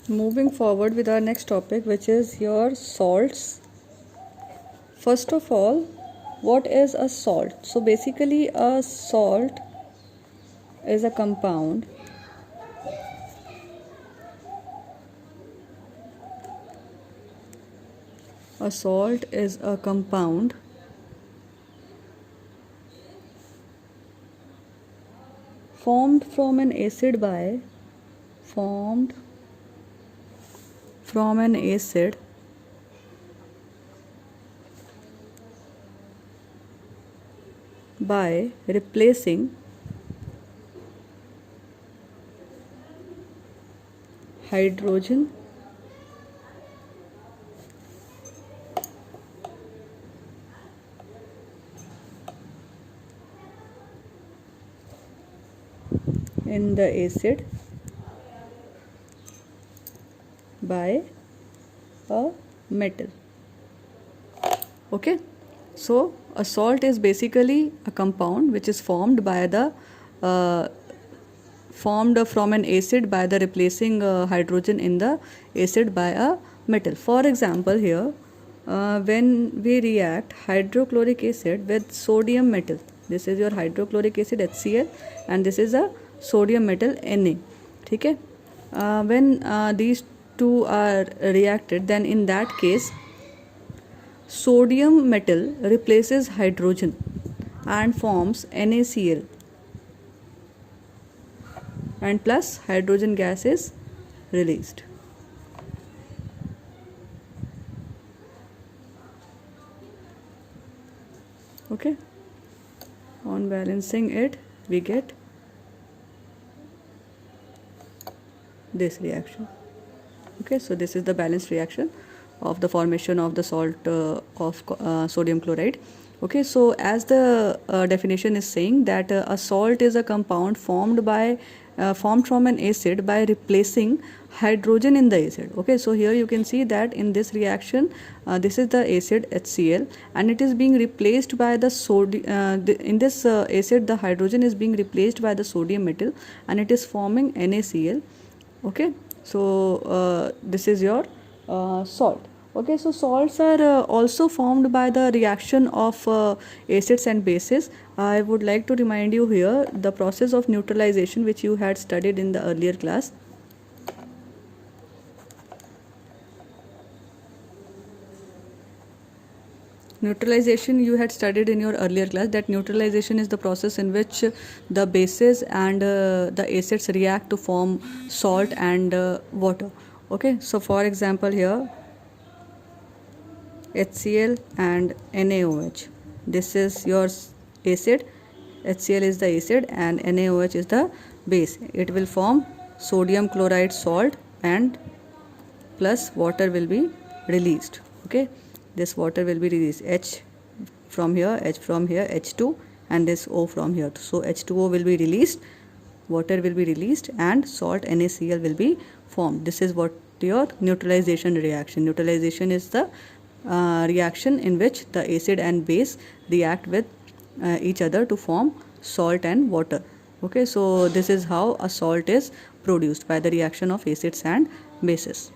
Moving forward with our next topic, which is your salts. First of all, what is a salt? So basically a salt is a compound formed from an acid by replacing hydrogen in the acid by a metal. Okay, so a salt is basically a compound which is formed from an acid by the replacing hydrogen in the acid by a metal. For example, here when we react hydrochloric acid with sodium metal, this is your hydrochloric acid HCl and this is a sodium metal Na. Okay, when these two are reacted, then in that case sodium metal replaces hydrogen and forms NaCl, and plus hydrogen gas is released. Okay, on balancing it we get this reaction. Okay, so this is the balanced reaction of the formation of the salt of sodium chloride. Okay, so as the definition is saying that a salt is a compound formed from an acid by replacing hydrogen in the acid. Okay, so here you can see that in this reaction this is the acid HCl and it is being replaced by the sodium in this acid the hydrogen is being replaced by the sodium metal and it is forming NaCl. Okay, so this is your salt. Okay, so salts are also formed by the reaction of acids and bases. I would like to remind you here the process of neutralization which you had studied in the earlier class. Neutralization you had studied in your earlier class, that neutralization is the process in which the bases and the acids react to form salt and water. Okay, so for example here HCl and NaOH, this is your acid, HCl is the acid and NaOH is the base. It will form sodium chloride salt and plus water will be released. Okay, this water will be released, H from here, H2 and this O from here. So H2O will be released, water will be released and salt NaCl will be formed. This is what your neutralization reaction. Neutralization is the reaction in which the acid and base react with each other to form salt and water. Okay, so this is how a salt is produced, by the reaction of acids and bases.